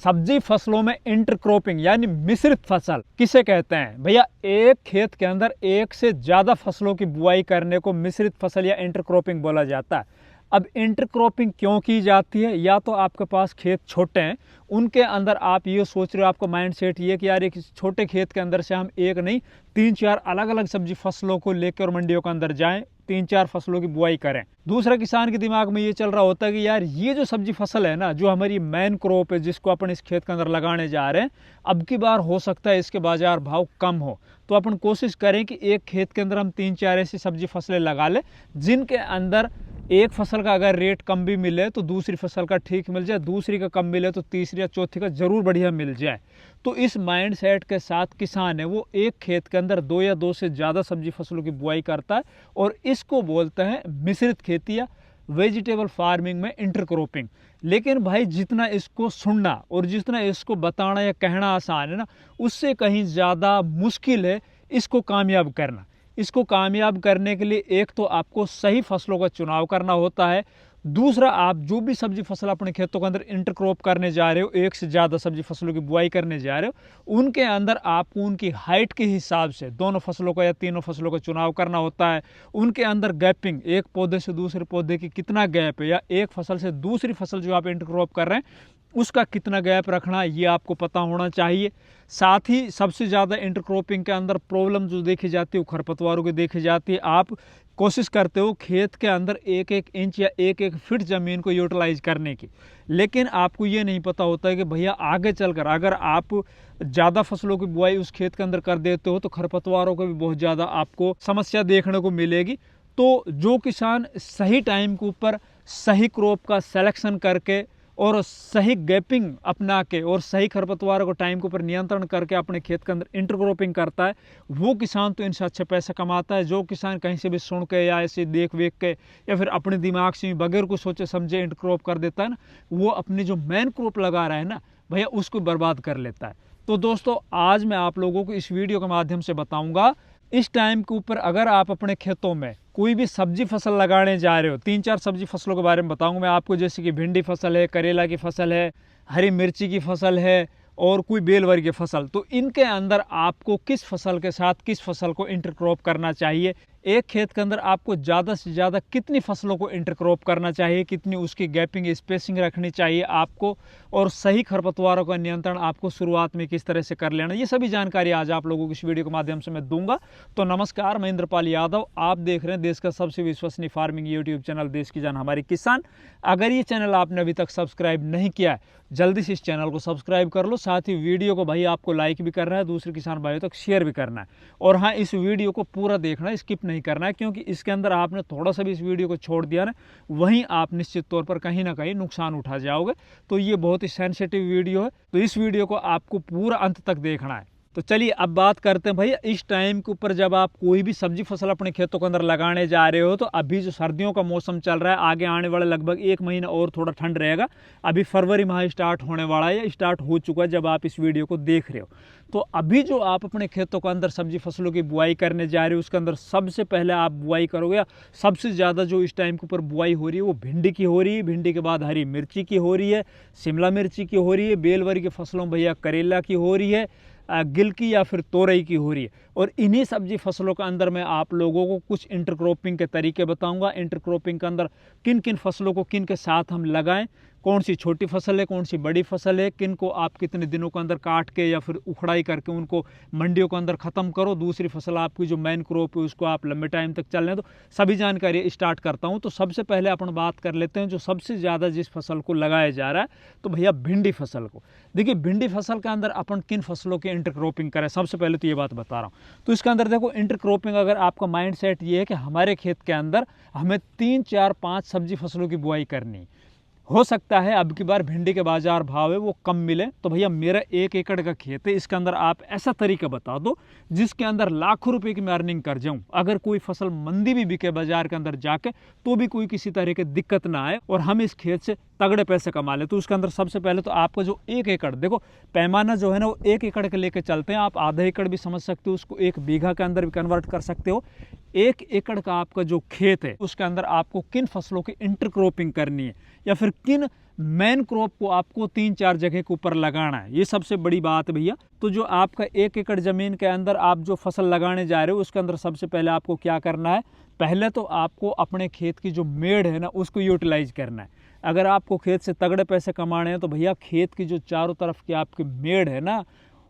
सब्जी फसलों में इंटरक्रॉपिंग यानी मिश्रित फसल किसे कहते हैं? भैया, एक खेत के अंदर एक से ज्यादा फसलों की बुआई करने को मिश्रित फसल या इंटरक्रॉपिंग बोला जाता है। अब इंटरक्रॉपिंग क्यों की जाती है? या तो आपके पास खेत छोटे हैं, उनके अंदर आप ये सोच रहे हो, आपका माइंड सेट ये कि यार एक छोटे खेत के अंदर से हम एक नहीं 3-4 अलग अलग सब्जी फसलों को लेकर मंडियों के अंदर जाएं, 3-4 फसलों की बुआई करें। दूसरा किसान के दिमाग में ये चल रहा होता है कि यार ये जो सब्जी फसल है ना, जो हमारी मेन क्रॉप है जिसको अपन इस खेत के अंदर लगाने जा रहे हैं, अब की बार हो सकता है इसके बाजार भाव कम हो, तो अपन कोशिश करें कि एक खेत के अंदर हम 3-4 ऐसी सब्जी फसलें लगा लें जिनके अंदर एक फसल का अगर रेट कम भी मिले तो दूसरी फसल का ठीक मिल जाए, दूसरी का कम मिले तो तीसरी या चौथी का जरूर बढ़िया मिल जाए। तो इस माइंड सेट के साथ किसान है वो एक खेत के अंदर 2 या 2 से ज़्यादा सब्जी फसलों की बुआई करता है और इसको बोलते हैं मिश्रित खेती या वेजिटेबल फार्मिंग में इंटरक्रॉपिंग। लेकिन भाई, जितना इसको सुनना और जितना इसको बताना या कहना आसान है ना, उससे कहीं ज़्यादा मुश्किल है इसको कामयाब करना। इसको कामयाब करने के लिए एक तो आपको सही फसलों का चुनाव करना होता है, दूसरा आप जो भी सब्जी फसल अपने खेतों के अंदर इंटरक्रॉप करने जा रहे हो, एक से ज़्यादा सब्जी फसलों की बुआई करने जा रहे हो, उनके अंदर आपको उनकी हाइट के हिसाब से दोनों फसलों का या तीनों फसलों का चुनाव करना होता है। उनके अंदर गैपिंग, एक पौधे से दूसरे पौधे की कितना गैप है, या एक फसल से दूसरी फसल जो आप इंटरक्रॉप कर रहे हैं उसका कितना गैप रखना, ये आपको पता होना चाहिए। साथ ही सबसे ज़्यादा इंटरक्रॉपिंग के अंदर प्रॉब्लम जो देखी जाती है वो खरपतवारों की देखी जाती है। आप कोशिश करते हो खेत के अंदर 1-1 इंच या 1-1 फीट ज़मीन को यूटिलाइज करने की, लेकिन आपको ये नहीं पता होता है कि भैया आगे चलकर अगर आप ज़्यादा फसलों की बुआई उस खेत के अंदर कर देते हो तो खरपतवारों को भी बहुत ज़्यादा आपको समस्या देखने को मिलेगी। तो जो किसान सही टाइम के ऊपर सही क्रॉप का सिलेक्शन करके और सही गैपिंग अपना के और सही खरपतवारों को टाइम के ऊपर नियंत्रण करके अपने खेत के अंदर इंटरक्रॉपिंग करता है, वो किसान तो इनसे अच्छा पैसा कमाता है। जो किसान कहीं से भी सुन के या ऐसे देख वेख के या फिर अपने दिमाग से बगैर कुछ सोचे समझे इंटरक्रॉप कर देता है ना, वो अपनी जो मेन क्रॉप लगा रहा है ना भैया, उसको बर्बाद कर लेता है। तो दोस्तों, आज मैं आप लोगों को इस वीडियो के माध्यम से बताऊंगा इस टाइम के ऊपर अगर आप अपने खेतों में कोई भी सब्जी फसल लगाने जा रहे हो, 3-4 सब्जी फसलों के बारे में बताऊंगा मैं आपको, जैसे कि भिंडी फसल है, करेला की फसल है, हरी मिर्ची की फसल है और कोई बेल वर्गीय फसल। तो इनके अंदर आपको किस फसल के साथ किस फसल को इंटरक्रॉप करना चाहिए, एक खेत के अंदर आपको ज़्यादा से ज़्यादा कितनी फसलों को इंटरक्रॉप करना चाहिए, कितनी उसकी गैपिंग स्पेसिंग रखनी चाहिए आपको, और सही खरपतवारों का नियंत्रण आपको शुरुआत में किस तरह से कर लेना, ये सभी जानकारी आज आप लोगों को इस वीडियो के माध्यम से मैं दूंगा। तो नमस्कार, मैं इंद्रपाल यादव, आप देख रहे हैं देश का सबसे विश्वसनीय फार्मिंग यूट्यूब चैनल देश की जान हमारी किसान। अगर ये चैनल आपने अभी तक सब्सक्राइब नहीं किया है, जल्दी से इस चैनल को सब्सक्राइब कर लो। साथ ही वीडियो को भाई आपको लाइक भी करना है, दूसरे किसान भाइयों तक शेयर भी करना है, और हाँ, इस वीडियो को पूरा देखना है, स्किप नहीं करना है, क्योंकि इसके अंदर आपने थोड़ा सा भी इस वीडियो को छोड़ दिया ना, वहीं आप निश्चित तौर पर कहीं ना कहीं नुकसान उठा जाओगे। तो ये बहुत ही सेंसिटिव वीडियो है, तो इस वीडियो को आपको पूरा अंत तक देखना है। तो चलिए अब बात करते हैं भैया, इस टाइम के ऊपर जब आप कोई भी सब्जी फसल अपने खेतों के अंदर लगाने जा रहे हो, तो अभी जो सर्दियों का मौसम चल रहा है, आगे आने वाला लगभग 1 महीना और थोड़ा ठंड रहेगा। अभी फरवरी माह स्टार्ट होने वाला है या स्टार्ट हो चुका है जब आप इस वीडियो को देख रहे हो। तो अभी जो आप अपने खेतों के अंदर सब्जी फसलों की बुआई करने जा रहे हो, उसके अंदर सबसे पहले आप बुआई करोगे, या सबसे ज़्यादा जो इस टाइम के ऊपर बुआई हो रही है वो भिंडी की हो रही है, भिंडी के बाद हरी मिर्ची की हो रही है, शिमला मिर्ची की हो रही है, बेल वर्गीय फसलों भैया करेला की हो रही है, गिल की या फिर तोरई की हो रही है। और इन्हीं सब्जी फसलों के अंदर मैं आप लोगों को कुछ इंटरक्रॉपिंग के तरीके बताऊंगा। इंटरक्रॉपिंग के अंदर किन किन फसलों को किन के साथ हम लगाएं, कौन सी छोटी फसल है, कौन सी बड़ी फसल है, किन को आप कितने दिनों के अंदर काट के या फिर उखड़ाई करके उनको मंडियों के अंदर ख़त्म करो, दूसरी फसल आपकी जो मेन क्रॉप है उसको आप लंबे टाइम तक चलने दो। सभी जानकारी स्टार्ट करता हूँ। तो सबसे पहले अपन बात कर लेते हैं जो सबसे ज़्यादा जिस फसल को लगाया जा रहा है, तो भैया भिंडी फसल को। देखिए, भिंडी फसल के अंदर अपन किन फसलों की इंटरक्रॉपिंग करें, सबसे पहले तो ये बात बता रहा हूँ। तो इसके अंदर देखो, इंटरक्रॉपिंग अगर आपका माइंड सेट ये है कि हमारे खेत के अंदर हमें 3-4-5 सब्जी फसलों की बुआई करनी है, हो सकता है अब की बार भिंडी के बाजार भाव है वो कम मिले, तो भैया मेरा 1 एकड़ का खेत है, इसके अंदर आप ऐसा तरीका बता दो जिसके अंदर लाखों रुपए की मैं अर्निंग कर जाऊं। अगर कोई फसल मंदी भी बिके बाजार के अंदर जाके, तो भी कोई किसी तरह की दिक्कत ना आए और हम इस खेत से तगड़े पैसे कमा ले, तो उसके अंदर सबसे पहले तो आपका जो 1 एकड़, देखो पैमाना जो है ना वो 1 एकड़ के लेके चलते हैं, आप आधा एकड़ भी समझ सकते हो, उसको 1 बीघा के अंदर भी कन्वर्ट कर सकते हो। 1 एकड़ का आपका जो खेत है उसके अंदर आपको किन फसलों की इंटरक्रॉपिंग करनी है, या फिर किन मेन क्रॉप को आपको 3-4 जगह के ऊपर लगाना है, ये सबसे बड़ी बात है भैया। तो जो आपका 1 एकड़ जमीन के अंदर आप जो फसल लगाने जा रहे हो उसके अंदर सबसे पहले आपको क्या करना है, पहले तो आपको अपने खेत की जो मेड़ है ना उसको यूटिलाइज करना है। अगर आपको खेत से तगड़े पैसे कमाने हैं तो भैया खेत की जो चारों तरफ की आपकी मेड़ है ना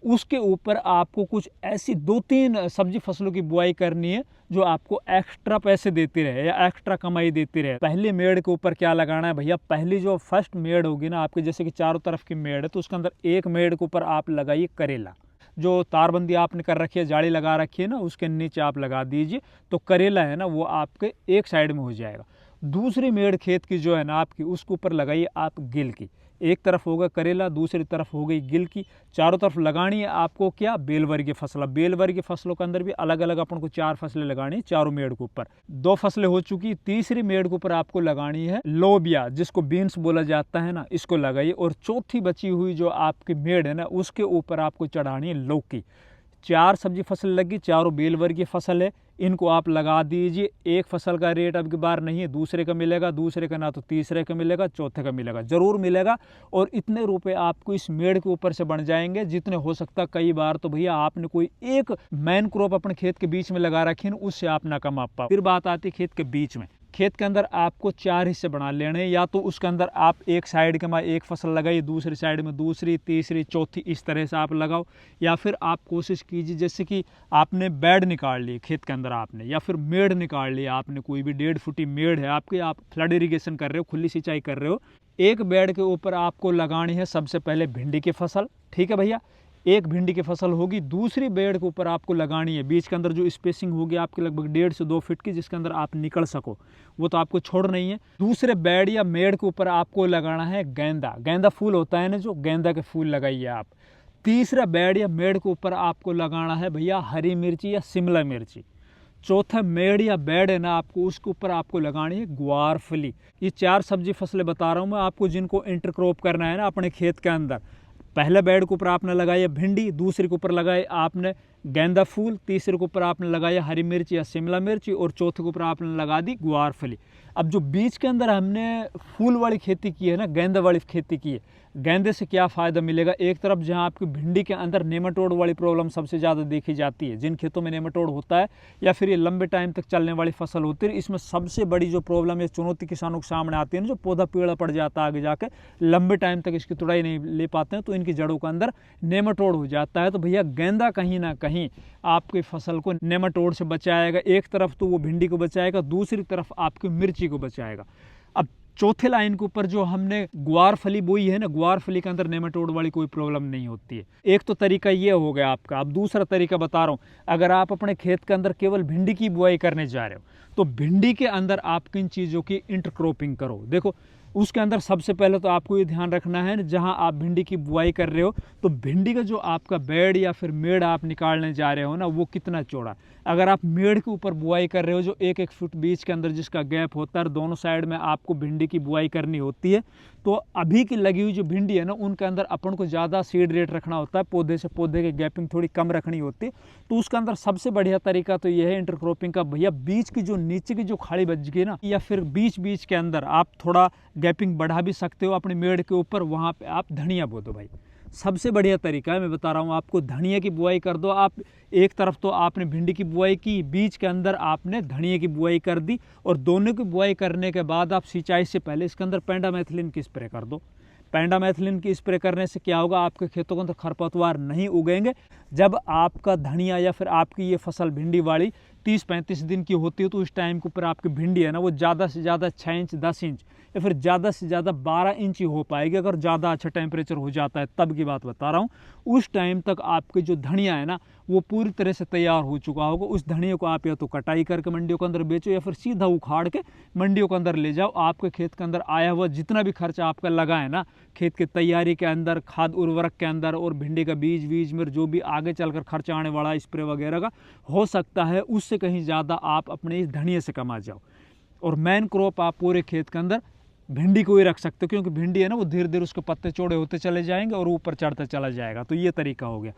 उसके ऊपर आपको कुछ ऐसी 2-3 सब्जी फसलों की बुआई करनी है जो आपको एक्स्ट्रा पैसे देती रहे या एक्स्ट्रा कमाई देती रहे। पहली मेड़ के ऊपर क्या लगाना है भैया, पहली जो फर्स्ट मेड़ होगी ना आपके, जैसे कि चारों तरफ की मेड़ है तो उसके अंदर एक मेड़ के ऊपर आप लगाइए करेला। जो तारबंदी आपने कर रखी है, जाली लगा रखी है ना, उसके नीचे आप लगा दीजिए, तो करेला है ना वो आपके एक साइड में हो जाएगा। दूसरी मेड़ खेत की जो है ना आपकी, उसके ऊपर लगाइए आप गिल की। एक तरफ होगा करेला, दूसरी तरफ हो गई गिल की। चारों तरफ लगानी है आपको क्या, बेलवर्गीय फसल। बेलवर्गीय फसलों के अंदर भी अलग अलग अपन को 4 फसलें लगानी है चारों मेड़ के ऊपर। 2 फसलें हो चुकी, तीसरी मेड़ के ऊपर आपको लगानी है लोबिया, जिसको बीन्स बोला जाता है ना, इसको लगाइए। और चौथी बची हुई जो आपकी मेड़ है ना उसके ऊपर आपको चढ़ानी है लौकी। 4 सब्जी फसल लगी, चारों बेलवर्गीय फसल है, इनको आप लगा दीजिए। एक फसल का रेट अब की बार नहीं है, दूसरे का मिलेगा, दूसरे का ना तो तीसरे का मिलेगा, चौथे का मिलेगा, जरूर मिलेगा। और इतने रुपए आपको इस मेड़ के ऊपर से बन जाएंगे जितने हो सकता। कई बार तो भैया आपने कोई एक मेन क्रॉप अपने खेत के बीच में लगा रखी है, उससे आप ना कमा पाओ। फिर बात आती है खेत के बीच में। खेत के अंदर आपको 4 हिस्से बना लेने हैं, या तो उसके अंदर आप एक साइड के में एक फसल लगाइए, दूसरी साइड में दूसरी, तीसरी, चौथी, इस तरह से आप लगाओ। या फिर आप कोशिश कीजिए, जैसे कि आपने बेड निकाल लिए खेत के अंदर आपने, या फिर मेड़ निकाल लिया आपने, कोई भी 1.5 फुटी मेड़ है आपकी, आप फ्लड इरीगेशन कर रहे हो, खुली सिंचाई कर रहे हो, एक बेड के ऊपर आपको लगानी है सबसे पहले भिंडी की फसल। ठीक है भैया, एक भिंडी की फसल होगी। दूसरी बेड के ऊपर आपको लगानी है, बीच के अंदर जो स्पेसिंग होगी आपकी लगभग 1.5 से 2 फीट की, जिसके अंदर आप निकल सको, वो तो आपको छोड़ नहीं है। दूसरे बेड या मेड़ के ऊपर आपको लगाना है गेंदा। गेंदा फूल होता है ना, जो गेंदा के फूल लगाइए आप। तीसरा बेड या मेड़ के ऊपर आपको लगाना है भैया हरी मिर्ची या शिमला मिर्ची। चौथा मेड़ या बेड है ना आपको, उसके ऊपर आपको लगानी है ग्वारफली। ये 4 सब्जी फसलें बता रहा हूँ मैं आपको, जिनको इंटरक्रॉप करना है ना अपने खेत के अंदर। पहले बेड के ऊपर आपने लगाया भिंडी, दूसरे के ऊपर लगाए आपने गेंदा फूल, तीसरे के ऊपर आपने लगाया हरी मिर्च या शिमला मिर्ची, और चौथे के ऊपर आपने लगा दी ग्वारफली। अब जो बीच के अंदर हमने फूल वाली खेती की है ना, गेंदा वाली खेती की है, गेंदे से क्या फ़ायदा मिलेगा। एक तरफ जहां आपकी भिंडी के अंदर नेमाटोड वाली प्रॉब्लम सबसे ज़्यादा देखी जाती है, जिन खेतों में नेमाटोड होता है या फिर ये लंबे टाइम तक चलने वाली फसल होती है, इसमें सबसे बड़ी जो प्रॉब्लम है, चुनौती किसानों के सामने आती है ना, जो पौधा पीला पड़ जाता है आगे जाके, लंबे टाइम तक इसकी तुड़ाई नहीं ले पाते हैं, तो इनकी जड़ों के अंदर नेमाटोड हो जाता है। तो भैया गेंदा कहीं ना कहीं आपकी फसल को नेमाटोड से बचाएगा। एक तरफ तो वो भिंडी को बचाएगा, दूसरी तरफ आपकी मिर्ची को बचाएगा। अब चौथे लाइन के ऊपर जो हमने ग्वारफली बोई है ना, ग्वारफली के अंदर नेमाटोड वाली कोई प्रॉब्लम नहीं होती है। एक तो तरीका ये हो गया आपका। अब दूसरा तरीका बता रहा हूँ, अगर आप अपने खेत के अंदर केवल भिंडी की बुआई करने जा रहे हो, तो भिंडी के अंदर आप किन चीज़ों की इंटरक्रॉपिंग करो। देखो उसके अंदर सबसे पहले तो आपको ये ध्यान रखना है, जहां आप भिंडी की बुआई कर रहे हो तो भिंडी का जो आपका बेड या फिर मेड़ आप निकालने जा रहे हो ना, वो कितना चौड़ा। अगर आप मेड़ के ऊपर बुआई कर रहे हो, जो 1-1 फुट बीच के अंदर जिसका गैप होता है, दोनों साइड में आपको भिंडी की बुआई करनी होती है, तो अभी की लगी हुई जो भिंडी है ना, उनके अंदर अपन को ज़्यादा सीड रेट रखना होता है, पौधे से पौधे की गैपिंग थोड़ी कम रखनी होती है। तो उसके अंदर सबसे बढ़िया तरीका तो यह है इंटरक्रॉपिंग का भैया, बीच की जो नीचे की जो खाड़ी बच गई ना, या फिर बीच बीच के अंदर आप थोड़ा गैपिंग बढ़ा भी सकते हो अपने मेड़ के ऊपर, वहाँ पे आप धनिया बो दो भाई। सबसे बढ़िया तरीका है, मैं बता रहा हूँ आपको, धनिया की बुआई कर दो आप। एक तरफ तो आपने भिंडी की बुआई की, बीच के अंदर आपने धनिया की बुआई कर दी, और दोनों की बुआई करने के बाद आप सिंचाई से पहले इसके अंदर पेंडामेथिलिन की स्प्रे कर दो। पेंडामेथिलिन की स्प्रे करने से क्या होगा, आपके खेतों के अंदर खरपतवार नहीं उगेंगे। जब आपका धनिया या फिर आपकी ये फसल भिंडी वाली 30-35 दिन की होती है, तो उस टाइम के ऊपर आपकी भिंडी है ना, वो ज़्यादा से ज़्यादा 6 इंच 10 इंच या फिर ज़्यादा से ज़्यादा 12 इंच ही हो पाएगी। अगर ज़्यादा अच्छा टेम्परेचर हो जाता है तब की बात बता रहा हूँ। उस टाइम तक आपके जो धनिया है ना, वो पूरी तरह से तैयार हो चुका होगा। उस धनिया को आप या तो कटाई करके मंडियों के अंदर बेचो, या फिर सीधा उखाड़ के मंडियों के अंदर ले जाओ। आपके खेत के अंदर आया हुआ जितना भी खर्चा आपका लगा है ना, खेत की तैयारी के अंदर, खाद उर्वरक के अंदर, और भिंडी का बीज में जो भी आगे चलकर खर्चा आने वाला स्प्रे वगैरह का, हो सकता है उससे कहीं ज़्यादा आप अपने इस धनिया से कमा जाओ। और मेन क्रॉप आप पूरे खेत के अंदर भिंडी को ही रख सकते हो, क्योंकि भिंडी है ना वो धीरे धीरे उसके पत्ते चौड़े होते चले जाएंगे और ऊपर चढ़ता चला जाएगा। तो ये तरीका हो गया।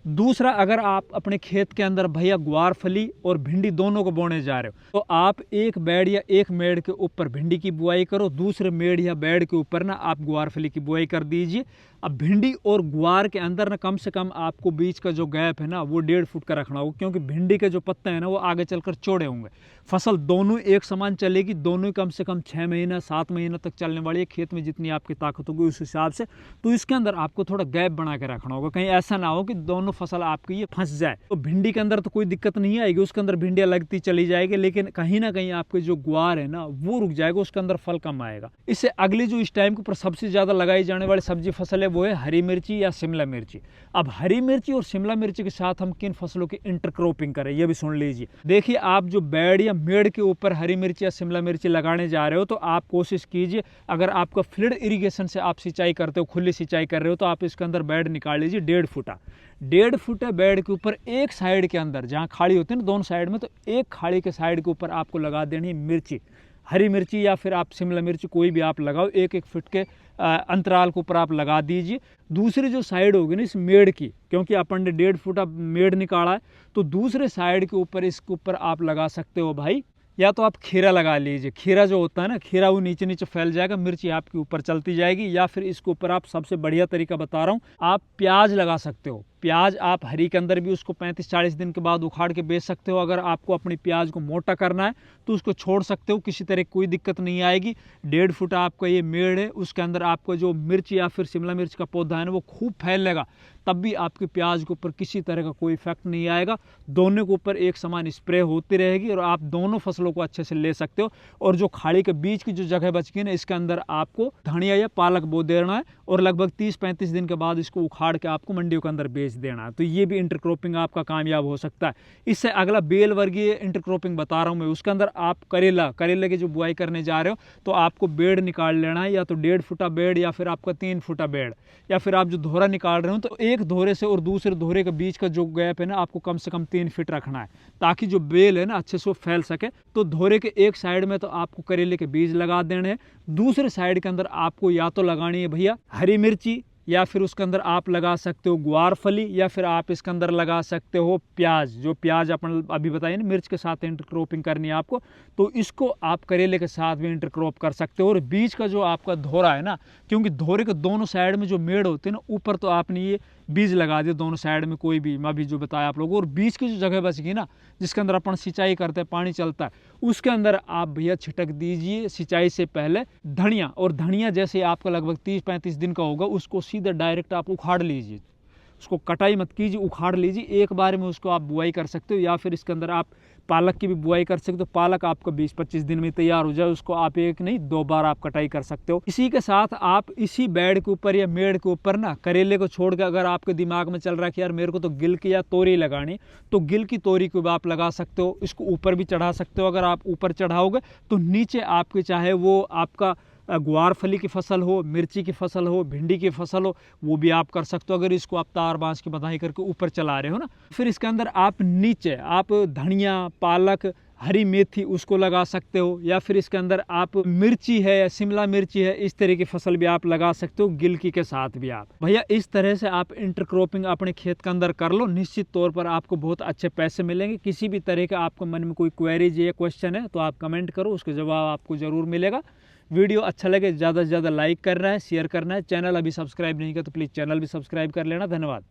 दूसरा, अगर आप अपने खेत के अंदर भैया ग्वारफली और भिंडी दोनों को बोने जा रहे हो, तो आप एक बेड या एक मेड़ के ऊपर भिंडी की बुआई करो, दूसरे मेड़ या बेड के ऊपर ना आप ग्वारफली की बुआई कर दीजिए। अब भिंडी और ग्वार के अंदर ना कम से कम आपको बीच का जो गैप है ना वो 1.5 फुट का रखना होगा, क्योंकि भिंडी के जो पत्ते हैं ना वो आगे चलकर चौड़े होंगे। फसल दोनों एक समान चलेगी, दोनों ही कम से कम 6 महीना 7 महीना तक चलने वाली है, खेत में जितनी आपकी ताकत होगी उस हिसाब से। तो इसके अंदर आपको थोड़ा गैप बना के रखना होगा, कहीं ऐसा ना हो कि दोनों फसल आपकी ये फंस जाए। तो भिंडी के अंदर तो कोई दिक्कत नहीं आएगी, उसके अंदर भिंडियाँ लगती चली जाएगी, लेकिन कहीं ना कहीं आपके जो ग्वार है ना वो रुक जाएगा, उसके अंदर फल कम आएगा। इससे अगली जो इस टाइम के ऊपर सबसे ज्यादा लगाई जाने वाली सब्जी फसल है वो है हरी मिर्ची या शिमला मिर्ची। अब हरी मिर्ची और शिमला मिर्ची के साथ हम किन फसलों की इंटरक्रॉपिंग करें ये भी सुन लीजिए। देखिए, आप जो बेड या मेड़ के ऊपर हरी मिर्ची या शिमला मिर्ची लगाने जा रहे हो, तो आप कोशिश कीजिए, अगर आपका फ्लड इरिगेशन से आप सिंचाई करते हो, खुली सिंचाई कर रहे हो, तो आप इसके अंदर बेड निकाल लीजिए 1.5 फुटा। 1.5 फुट है बेड के ऊपर, एक साइड के अंदर जहाँ खाड़ी होती है ना दोनों साइड में, तो एक खाड़ी के साइड के ऊपर आपको लगा देनी है मिर्ची, हरी मिर्ची या फिर आप शिमला मिर्ची कोई भी आप लगाओ, 1-1 फुट के अंतराल के ऊपर आप लगा दीजिए। दूसरी जो साइड होगी ना इस मेड़ की, क्योंकि अपन ने 1.5 फुट मेड़ निकाला है, तो दूसरे साइड के ऊपर इसके ऊपर आप लगा सकते हो भाई, या तो आप खीरा लगा लीजिए। खीरा जो होता है ना, खीरा वो नीचे नीचे फैल जाएगा, मिर्ची आपके ऊपर चलती जाएगी। या फिर इसके ऊपर आप सबसे बढ़िया तरीका बता रहा हूँ, आप प्याज लगा सकते हो। प्याज आप हरी के अंदर भी उसको 35-40 दिन के बाद उखाड़ के बेच सकते हो। अगर आपको अपनी प्याज को मोटा करना है तो उसको छोड़ सकते हो, किसी तरह कोई दिक्कत नहीं आएगी। 1.5 फुट आपका ये मेड़ है, उसके अंदर आपको जो मिर्च या फिर शिमला मिर्च का पौधा है ना वो खूब फैलेगा, तब भी आपकी प्याज के ऊपर किसी तरह का कोई इफेक्ट नहीं आएगा। दोनों के ऊपर एक समान स्प्रे होती रहेगी और आप दोनों फसलों को अच्छे से ले सकते हो। और जो खाड़ी के बीच की जो जगह बच गई ना, इसके अंदर आपको धनिया या पालक बो देना है और लगभग 30-35 दिन के बाद इसको उखाड़ के आपको मंडियों के अंदर बेच देना है। तो ये भी इंटरक्रॉपिंग आपका कामयाब हो सकता है। इससे अगला बेल वर्गीय इंटरक्रॉपिंग बता रहा हूं मैं, उसके अंदर आप करेले की जो बुआई करने जा रहे हो, तो आपको बेड़ निकाल लेना है, या तो 1.5 फुटा बेड़ या फिर आपका 3 फुटा बेड़, या फिर आप जो धोरा निकाल रहे हो तो एक धोरे से और दूसरे धोरे के बीच का जो गैप है ना आपको कम से कम 3 फीट रखना है, ताकि जो बेल है ना अच्छे से फैल सके। तो धोरे के एक साइड में तो आपको करेले के बीज लगा देने हैं, दूसरे साइड के अंदर आपको या तो लगानी है भैया हरी मिर्ची, या फिर उसके अंदर आप लगा सकते हो ग्वारफली, या फिर आप इसके अंदर लगा सकते हो प्याज। जो प्याज अपन अभी बताइए ना मिर्च के साथ इंटरक्रॉपिंग करनी है आपको, तो इसको आप करेले के साथ भी इंटरक्रॉप कर सकते हो। और बीच का जो आपका धोरा है ना, क्योंकि धोरे के दोनों साइड में जो मेड़ होते हैं ना, ऊपर तो आपने ये बीज लगा दिए दोनों साइड में, कोई भी मैं भी जो बताया आप लोगों, और बीच की जो जगह बच गई ना जिसके अंदर अपन सिंचाई करते हैं, पानी चलता है, उसके अंदर आप भैया छिटक दीजिए सिंचाई से पहले धनिया। और धनिया जैसे आपका लगभग 30-35 दिन का होगा, उसको सीधे डायरेक्ट आप उखाड़ लीजिए, उसको कटाई मत कीजिए, उखाड़ लीजिए, एक बार में उसको आप बुआई कर सकते हो। या फिर इसके अंदर आप पालक की भी बुआई कर सकते हो, पालक आपका 20-25 दिन में तैयार हो जाए, उसको आप एक नहीं 2 बार आप कटाई कर सकते हो। इसी के साथ आप इसी बेड के ऊपर या मेड़ के ऊपर ना करेले को छोड़ के, अगर आपके दिमाग में चल रहा है कि यार मेरे को तो गिल की या तोरी लगानी, तो गिल की तोरी को भी आप लगा सकते हो, इसको ऊपर भी चढ़ा सकते हो। अगर आप ऊपर चढ़ाओगे तो नीचे आपके चाहे वो आपका ग्वारफली की फसल हो, मिर्ची की फसल हो, भिंडी की फसल हो, वो भी आप कर सकते हो, अगर इसको आप तार बांस की बधाई करके ऊपर चला रहे हो ना। फिर इसके अंदर आप नीचे आप धनिया, पालक, हरी मेथी उसको लगा सकते हो, या फिर इसके अंदर आप मिर्ची है या शिमला मिर्ची है, इस तरह की फसल भी आप लगा सकते हो, गिलकी के साथ भी आप। भैया इस तरह से आप इंटरक्रॉपिंग अपने खेत के अंदर कर लो, निश्चित तौर पर आपको बहुत अच्छे पैसे मिलेंगे। किसी भी तरह का आपको मन में कोई क्वेरीज या क्वेश्चन है तो आप कमेंट करो, उसका जवाब आपको जरूर मिलेगा। वीडियो अच्छा लगे ज़्यादा से ज़्यादा लाइक करना है, शेयर करना है। चैनल अभी सब्सक्राइब नहीं किया तो प्लीज़ चैनल भी सब्सक्राइब कर लेना। धन्यवाद।